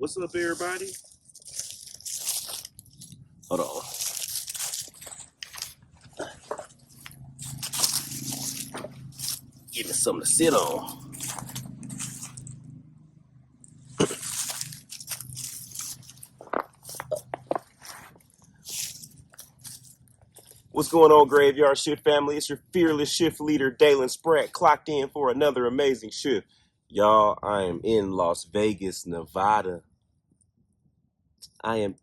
What's up, everybody? Hold on. Give me something to sit on. What's going on, Graveyard Shift family? It's your fearless shift leader, Dalen Spratt, clocked in for another amazing shift. Y'all, I am in Las Vegas, Nevada. And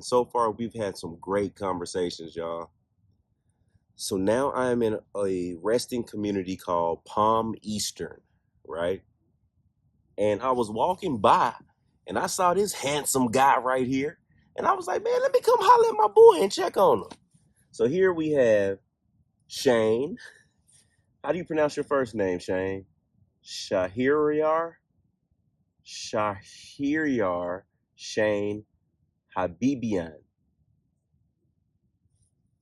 so far we've had some great conversations, y'all. So now I am in a resting community called Palm Eastern, right? And I was walking by and I saw this handsome guy right here. And I was like, man, let me come holler at my boy and check on him. So here we have Shane. How do you pronounce your first name, Shane? Shahriar Shane Habibian.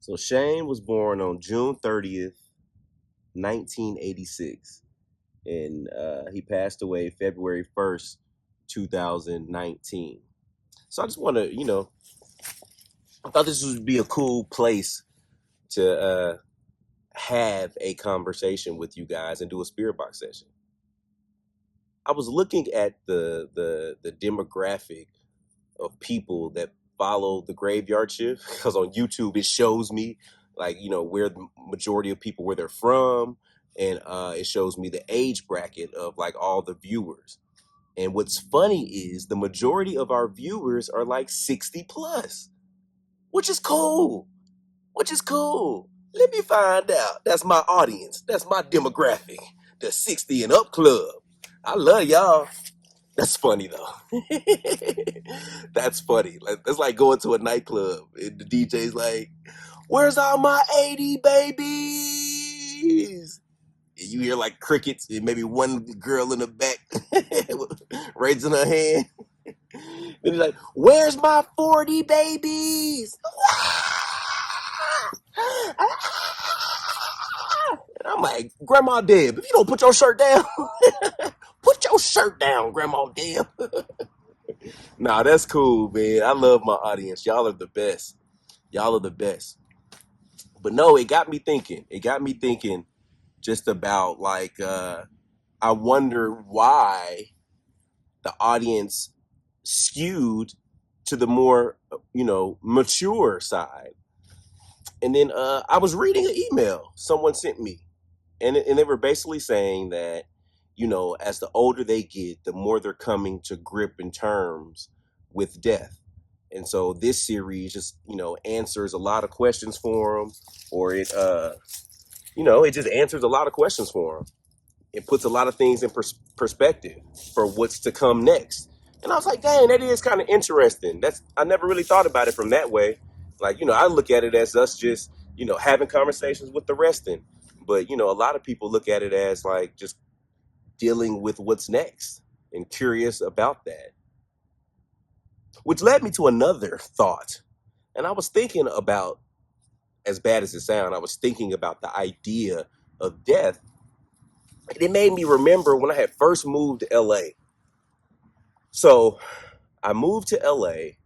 So Shane was born on June 30th, 1986. And he passed away February 1st, 2019. So I just want to, I thought this would be a cool place to have a conversation with you guys and do a spirit box session. I was looking at the demographic of people that follow the graveyard shift, because on YouTube it shows me where the majority of people, where they're from, and it shows me the age bracket of like all the viewers. And what's funny is the majority of our viewers are like 60 plus, which is cool. Let me find out. That's my audience. That's my demographic. The 60 and up club. I love y'all. That's funny though. That's funny. That's like going to a nightclub and the DJ's like, "Where's all my 80 babies?" And you hear like crickets and maybe one girl in the back raising her hand. And he's like, "Where's my 40 babies?" And I'm like, "Grandma Deb, if you don't put your shirt down, put your shirt down, Grandma Deb." Nah, that's cool, man. I love my audience. Y'all are the best. But no, it got me thinking. Just about I wonder why the audience skewed to the more, mature side. And then I was reading an email someone sent me, and they were basically saying that, as the older they get, the more they're coming to grip in terms with death. And so this series just, answers a lot of questions for them, or it just answers a lot of questions for them. It puts a lot of things in perspective for what's to come next. And I was like, dang, that is kind of interesting. I never really thought about it from that way. I look at it as us just, having conversations with the resting. But, a lot of people look at it as like just dealing with what's next and curious about that. Which led me to another thought. And I was thinking about, as bad as it sounds, I was thinking about the idea of death. It made me remember when I had first moved to LA. So I moved to LA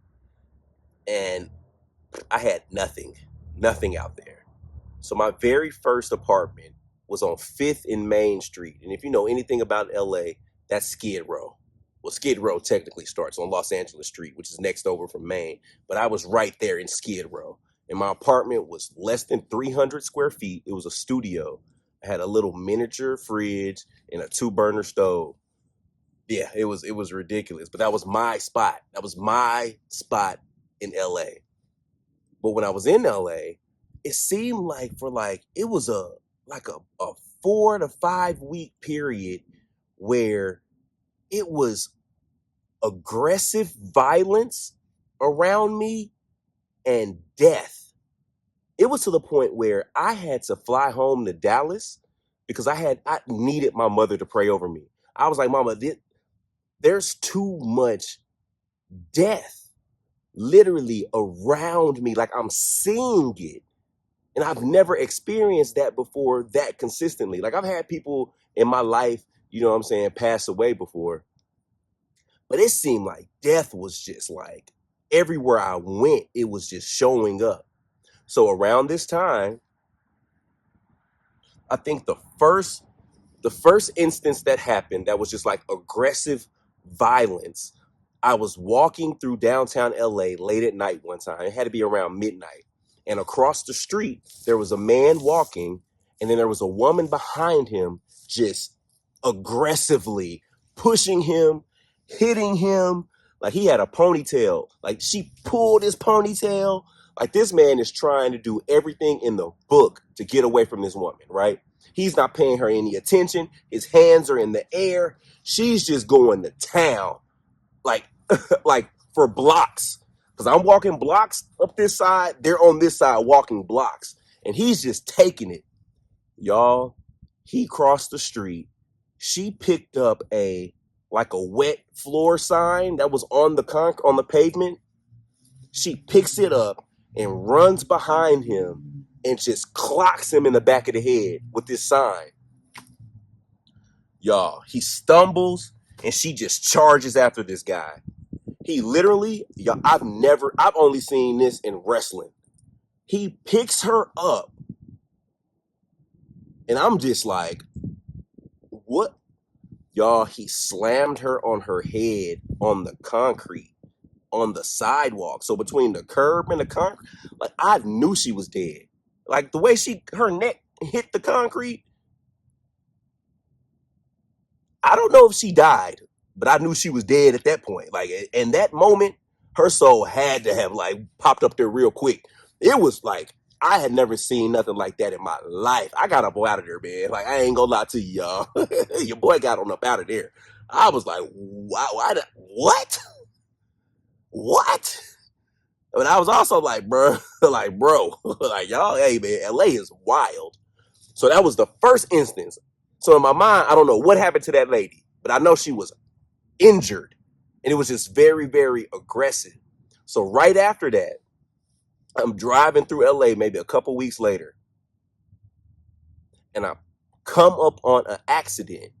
and I had nothing out there. So my very first apartment was on 5th and Main Street. And if you know anything about LA, that's Skid Row. Well, Skid Row technically starts on Los Angeles Street, which is next over from Main. But I was right there in Skid Row. And my apartment was less than 300 square feet. It was a studio. I had a little miniature fridge and a 2-burner stove. Yeah, it was ridiculous. But that was my spot. In LA. But when I was in LA, it seemed like it was a 4 to 5 week period where it was aggressive violence around me and death. It was to the point where I had to fly home to Dallas because I needed my mother to pray over me. I was like, Mama, there's too much death literally around me. Like I'm seeing it. And I've never experienced that before that consistently. Like I've had people in my life, pass away before. But it seemed like death was just like everywhere I went, it was just showing up. So around this time, I think the first instance that happened that was just like aggressive violence, I was walking through downtown LA late at night one time. It had to be around midnight. And across the street, there was a man walking, and then there was a woman behind him just aggressively pushing him, hitting him. Like he had a ponytail. Like she pulled his ponytail. Like this man is trying to do everything in the book to get away from this woman, right? He's not paying her any attention. His hands are in the air. She's just going to town, like, like for blocks. Because I'm walking blocks up this side. They're on this side walking blocks. And he's just taking it. Y'all, he crossed the street. She picked up like a wet floor sign that was on the pavement. She picks it up and runs behind him and just clocks him in the back of the head with this sign. Y'all, he stumbles and she just charges after this guy. He literally, y'all, I've only seen this in wrestling. He picks her up and I'm just like, what? Y'all, he slammed her on her head on the concrete, on the sidewalk. So between the curb and the concrete, like I knew she was dead. Like the way her neck hit the concrete, I don't know if she died, but I knew she was dead at that point. Like in that moment, her soul had to have like popped up there real quick. It was like, I had never seen nothing like that in my life. I got up out of there, man. Like, I ain't gonna lie to you, y'all. Your boy got on up out of there. I was like, wow, what? What? But I was also like, bro, like y'all, hey, man, LA is wild. So that was the first instance. So in my mind, I don't know what happened to that lady, but I know she was injured. And it was just very, very aggressive. So right after that, I'm driving through LA maybe a couple weeks later, and I come up on an accident.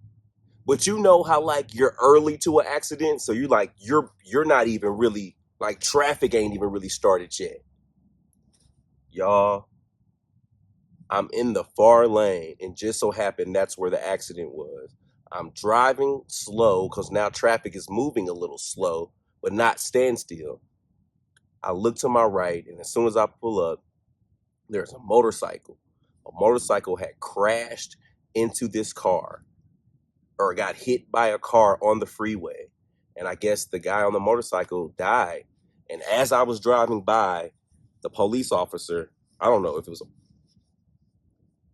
But you know how like you're early to an accident, so you're not even really like traffic ain't even really started yet. Y'all, I'm in the far lane, and just so happened that's where the accident was. I'm driving slow because now traffic is moving a little slow, but not standstill. I look to my right, and as soon as I pull up, there's a motorcycle. A motorcycle had crashed into this car or got hit by a car on the freeway. And I guess the guy on the motorcycle died. And as I was driving by, the police officer, I don't know if it was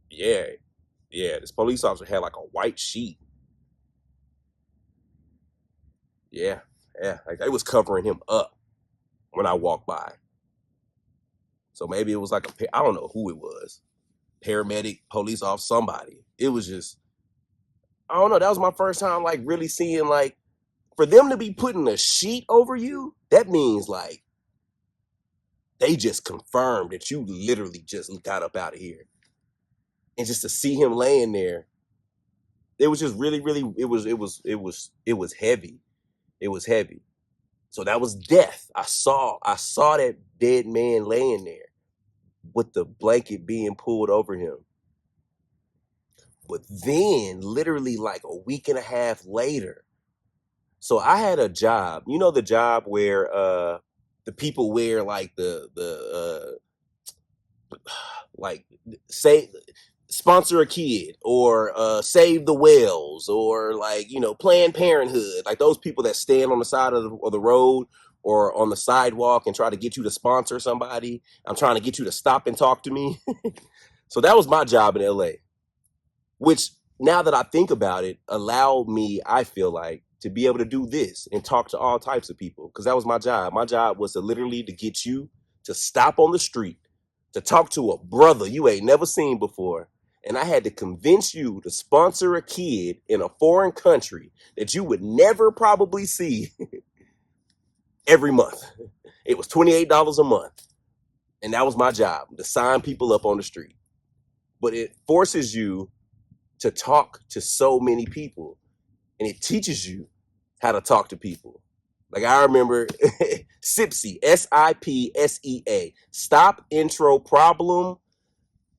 this police officer had like a white sheet. Yeah, like they was covering him up when I walked by. So maybe it was like I don't know who it was. Paramedic, police officer, somebody. It was just, I don't know. That was my first time like really seeing like, for them to be putting a sheet over you, that means like they just confirmed that you literally just got up out of here. And just to see him laying there, it was just really, really, it was heavy. It was heavy. So that was death. I saw that dead man laying there with the blanket being pulled over him. But then literally like a week and a half later, so I had a job, you know, the job where the people wear like the like say sponsor a kid or save the whales or like, you know, Planned Parenthood, like those people that stand on the side of the road or on the sidewalk and try to get you to sponsor somebody. I'm trying to get you to stop and talk to me. So that was my job in LA, which now that I think about it, allowed me, I feel like, to be able to do this and talk to all types of people, because that was my job. My job was to literally to get you to stop on the street, to talk to a brother you ain't never seen before. And I had to convince you to sponsor a kid in a foreign country that you would never probably see every month. It was $28 a month. And that was my job, to sign people up on the street. But it forces you to talk to so many people, and it teaches you how to talk to people. Like I remember SIPSEA, SIPSEA. Stop, intro, problem,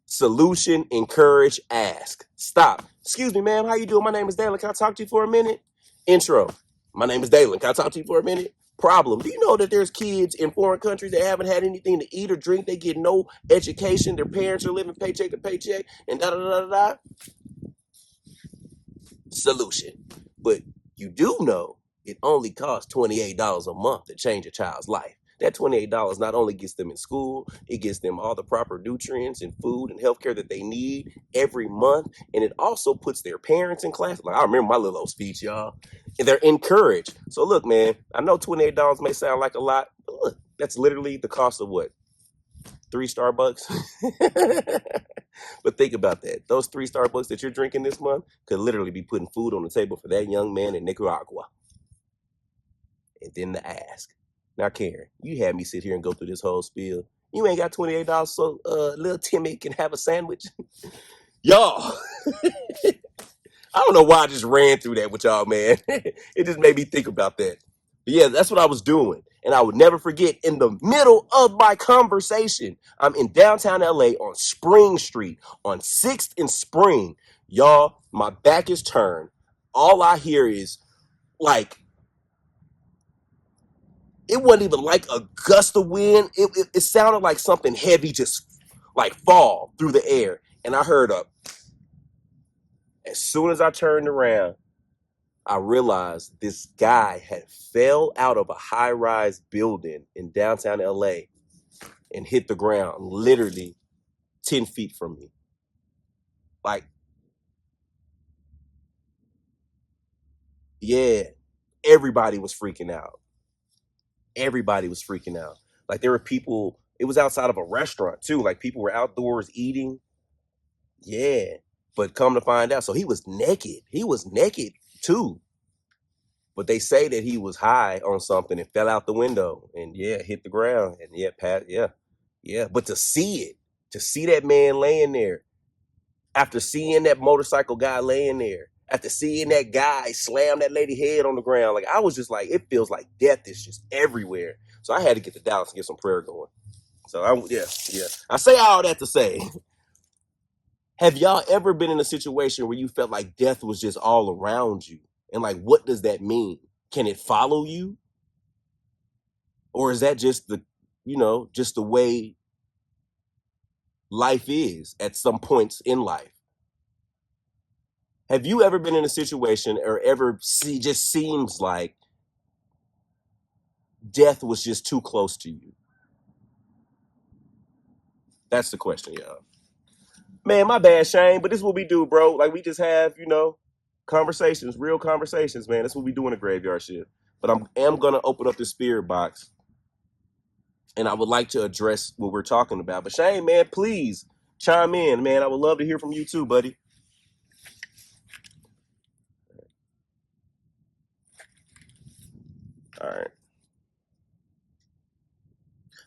solution, encourage, ask. Stop. Excuse me, ma'am. How you doing? My name is Dalen. Can I talk to you for a minute? Intro. My name is Dalen. Can I talk to you for a minute? Problem. Do you know that there's kids in foreign countries that haven't had anything to eat or drink? They get no education. Their parents are living paycheck to paycheck and da da da da da. Solution. But you do know it only costs $28 a month to change a child's life. That $28 not only gets them in school, it gets them all the proper nutrients and food and healthcare that they need every month. And it also puts their parents in class. Like I remember my little old speech, y'all. And they're encouraged. So look, man, I know $28 may sound like a lot, but look, that's literally the cost of what? 3 Starbucks? But think about that. Those 3 Starbucks that you're drinking this month could literally be putting food on the table for that young man in Nicaragua. And then the ask. Now, Karen, you had me sit here and go through this whole spiel. You ain't got $28 so little Timmy can have a sandwich. Y'all, I don't know why I just ran through that with y'all, man. It just made me think about that. But yeah, that's what I was doing. And I would never forget, in the middle of my conversation, I'm in downtown LA on Spring Street, on 6th and Spring. Y'all, my back is turned. All I hear is like, it wasn't even like a gust of wind. It sounded like something heavy just like fall through the air. And I heard as soon as I turned around, I realized this guy had fell out of a high-rise building in downtown LA and hit the ground literally 10 feet from me. Like, yeah, everybody was freaking out. Everybody was freaking out. Like there were people, it was outside of a restaurant too. Like people were outdoors eating. Yeah. But come to find out, so he was naked. He was naked too. But they say that he was high on something and fell out the window and yeah, hit the ground and yeah. But to see that man laying there, after seeing that motorcycle guy laying there, after seeing that guy slam that lady head on the ground, like I was just like, it feels like death is just everywhere. So I had to get to Dallas and get some prayer going. So yeah. I say all that to say, have y'all ever been in a situation where you felt like death was just all around you? And like, what does that mean? Can it follow you? Or is that just just the way life is at some points in life? Have you ever been in a situation or ever just seems like death was just too close to you? That's the question, y'all. Man, my bad, Shane, but this is what we do, bro. Like, we just have, conversations, real conversations, man. That's what we do in the graveyard shit. But am going to open up the spirit box, and I would like to address what we're talking about. But Shane, man, please chime in, man. I would love to hear from you too, buddy. All right.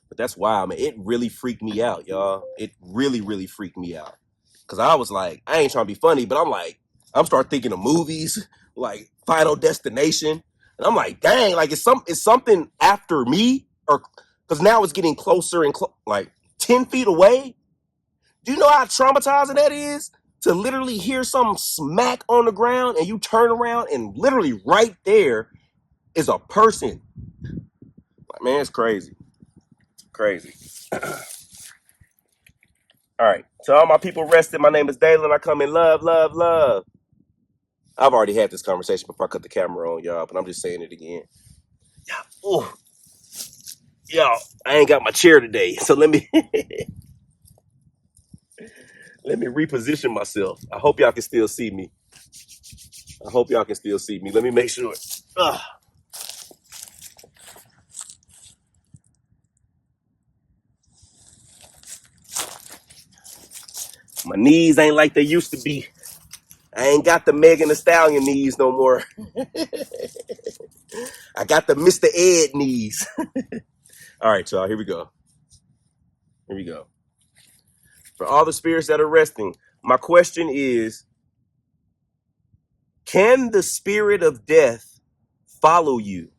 But that's wild, man. It really freaked me out, y'all. It really, really freaked me out. Because I was like, I ain't trying to be funny, but I'm start thinking of movies, like Final Destination. And I'm like, dang, like it's something after me? Or because now it's getting closer and like 10 feet away. Do you know how traumatizing that is? To literally hear something smack on the ground and you turn around and literally right there is a person. Like, man, it's crazy. Crazy. All right. To all my people rested, my name is Dalen. I come in love, love, love. I've already had this conversation before I cut the camera on, y'all, but I'm just saying it again. Ooh. Y'all, I ain't got my chair today, so let me let me reposition myself. I hope y'all can still see me. Let me make sure. Ugh. My knees ain't like they used to be. I ain't got the Megan Thee Stallion knees no more. I got the Mr. Ed knees. All right, y'all, here we go. For all the spirits that are resting, my question is, can the spirit of death follow you?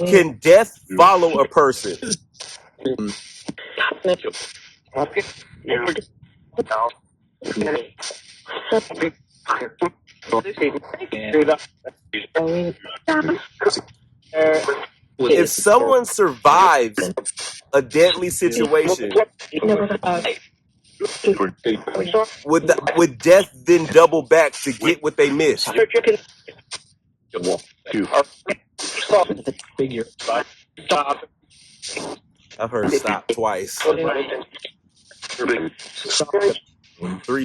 Can death follow a person? If someone survives a deadly situation, would death then double back to get what they missed? I've heard stop twice. 3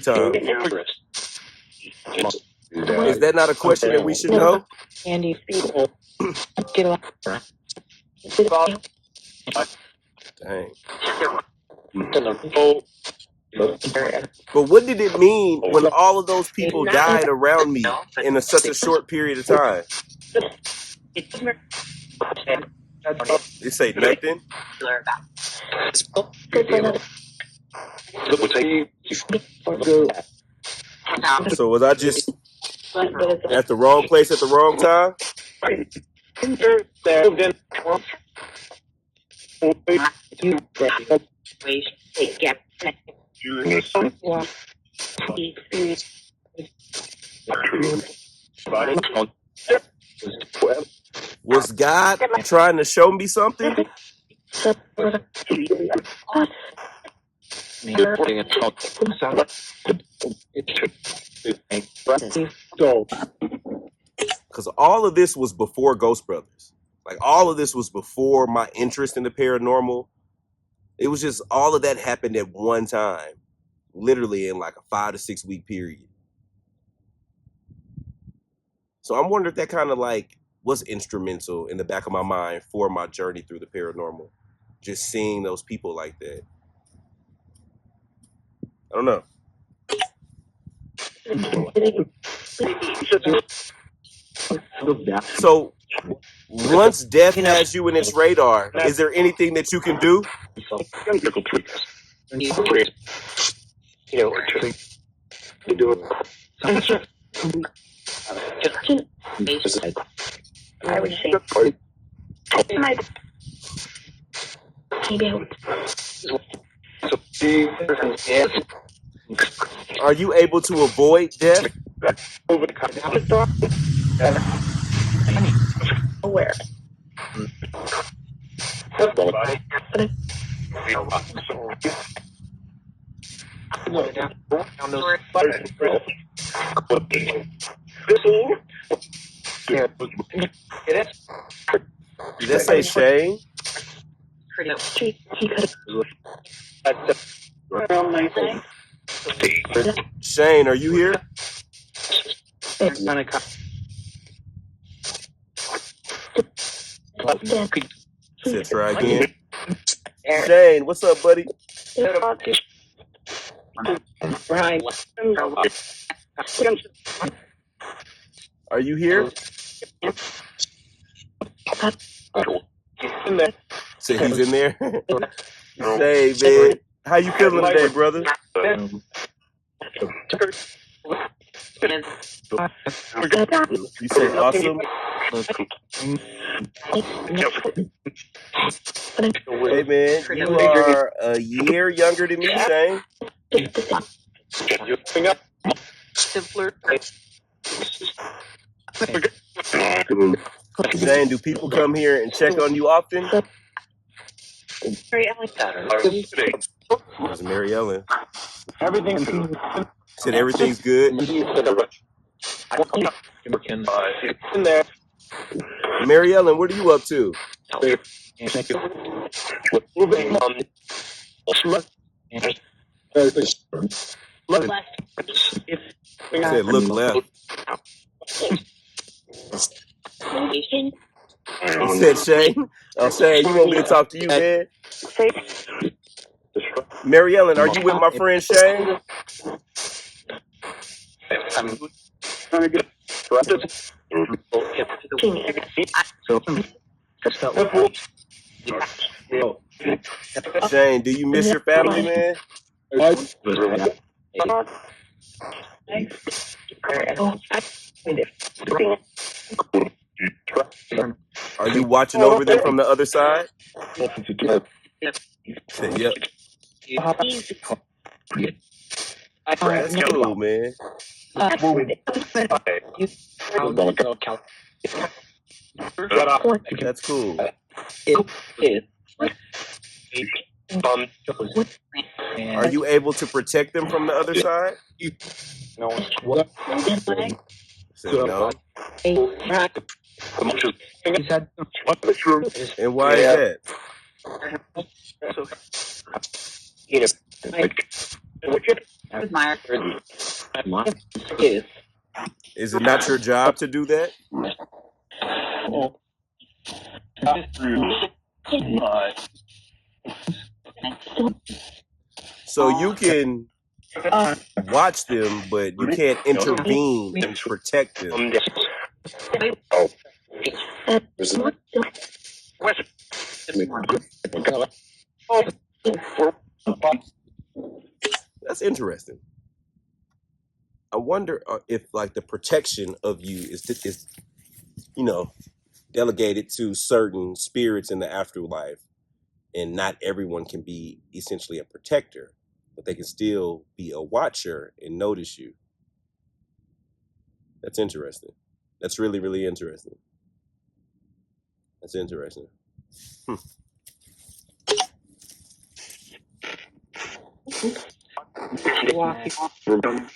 times. Is that not a question that we should know? Dang. But what did it mean when all of those people died around me in such a short period of time? They say nothing. So was I just at the wrong place at the wrong time? Was God trying to show me something? Because all of this was before Ghost Brothers. Like, all of this was before my interest in the paranormal. It was just all of that happened at one time, literally in like a 5 to 6 week period. So I'm wondering if that kind of like was instrumental in the back of my mind for my journey through the paranormal. Just seeing those people like that. I don't know. So once death has you in its radar, is there anything that you can do? Are you able to avoid death? Did that say Shane? Shane, are you here? Said try again. Shane, what's up, buddy? Are you here? Say he's in there. Hey, man, how you feeling today, brother? You say awesome. Hey, man, you are a year younger than me, Shane. Shane, do people come here and check on you often? There's Mary Ellen. Said everything's good. Mary Ellen, what are you up to? Said look left. He said Shane. Oh, Shane, you want me to talk to you, man? Mary Ellen, are you with my friend Shane? Shane, do you miss your family, man? Are you watching over them from the other side? Said, yep. That's cool, man. That's cool. Are you able to protect them from the other side? Said no. And why is that? Is it not your job to do that? So you can watch them, but you can't intervene and protect them. That's interesting. I wonder if like the protection of you is delegated to certain spirits in the afterlife, and not everyone can be essentially a protector, but they can still be a watcher and notice you. That's interesting. That's really, really interesting. That's interesting.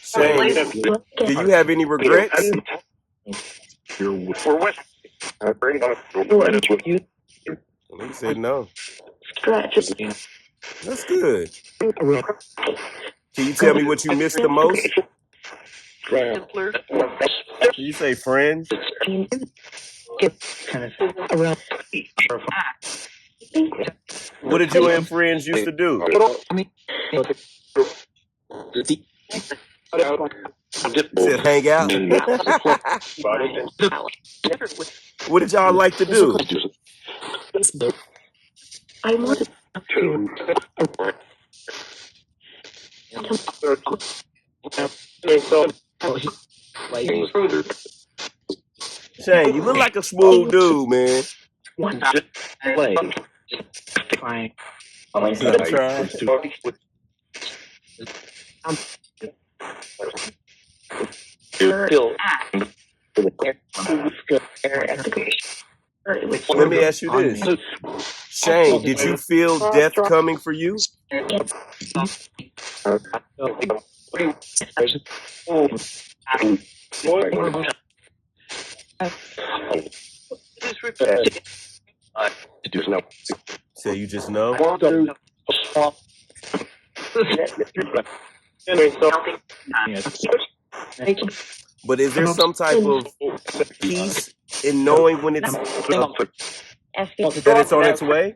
Shane, do you have any regrets? He said no. That's good. Can you tell me what you missed the most? Can you say friends? What did you and friends used to do? Said hang out. What did y'all like to do? Shane, you look like a smooth dude, man. I'm trying. Let me ask you this. Shane, did you feel death coming for you? Say you just know? But is there some type of peace in knowing when it's that it's on its way?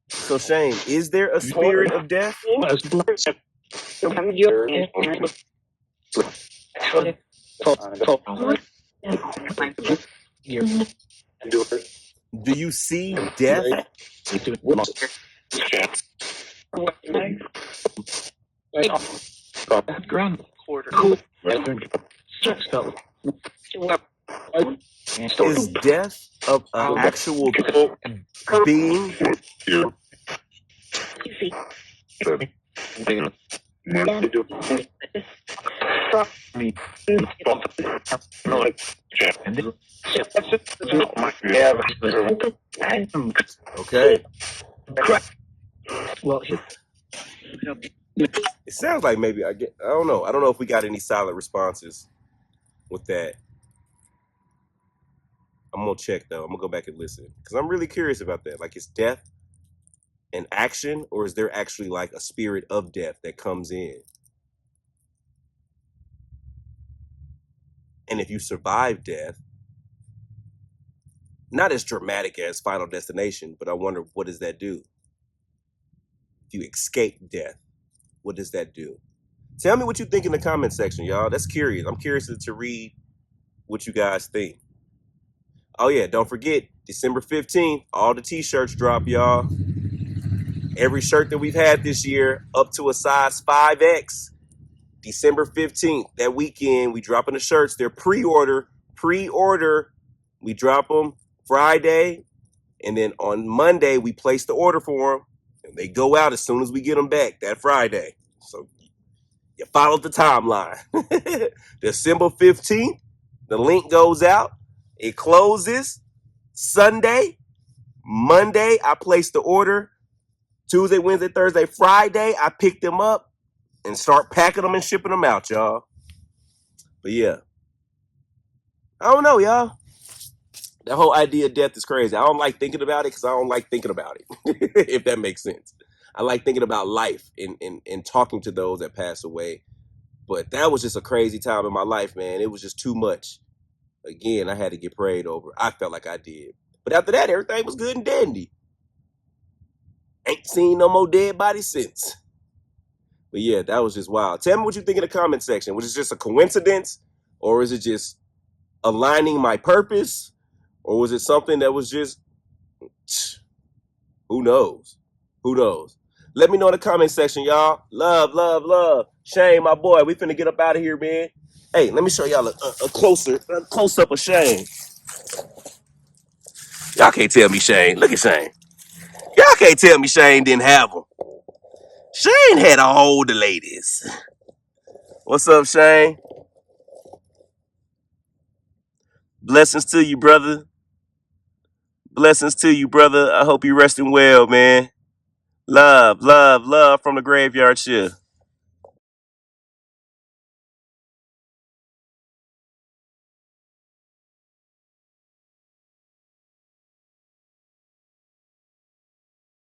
So Shane, is there a spirit of death? Do you see death? Is death of an actual being? Okay. Well, it sounds like maybe I don't know. I don't know if we got any solid responses with that. I'm gonna check though. I'm gonna go back and listen because I'm really curious about that. Like, is death an action, or is there actually like a spirit of death that comes in? And if you survive death, not as dramatic as Final Destination, but I wonder, what does that do? If you escape death, what does that do? Tell me what you think in the comment section, y'all. That's curious. I'm curious to read what you guys think. Oh yeah, don't forget, December 15th, all the t-shirts drop, y'all. Every shirt that we've had this year, up to a size 5X. December 15th, that weekend, we dropping the shirts. They're pre-order. We drop them Friday, and then on Monday, we place the order for them, and they go out as soon as we get them back that Friday. So you follow the timeline. December 15th, the link goes out. It closes Sunday. Monday, I place the order. Tuesday, Wednesday, Thursday, Friday, I pick them up and start packing them and shipping them out, y'all. But yeah, I don't know, y'all. That whole idea of death is crazy. I don't like thinking about it because I don't like thinking about it, if that makes sense. I like thinking about life and talking to those that pass away. But that was just a crazy time in my life, man. It was just too much. Again, I had to get prayed over. I felt like I did. But after that, everything was good and dandy. Ain't seen no more dead bodies since. But yeah, that was just wild. Tell me what you think in the comment section. Was it just a coincidence? Or is it just aligning my purpose? Or was it something that was just, who knows? Who knows? Let me know in the comment section, y'all. Love, love, love. Shane, my boy, we finna get up out of here, man. Hey, let me show y'all a close-up of Shane. Y'all can't tell me Shane. Look at Shane. Y'all can't tell me Shane didn't have them. Shane had all the ladies. What's up, Shane? Blessings to you, brother. Blessings to you, brother. I hope you're resting well, man. Love, love, love from the graveyard shift.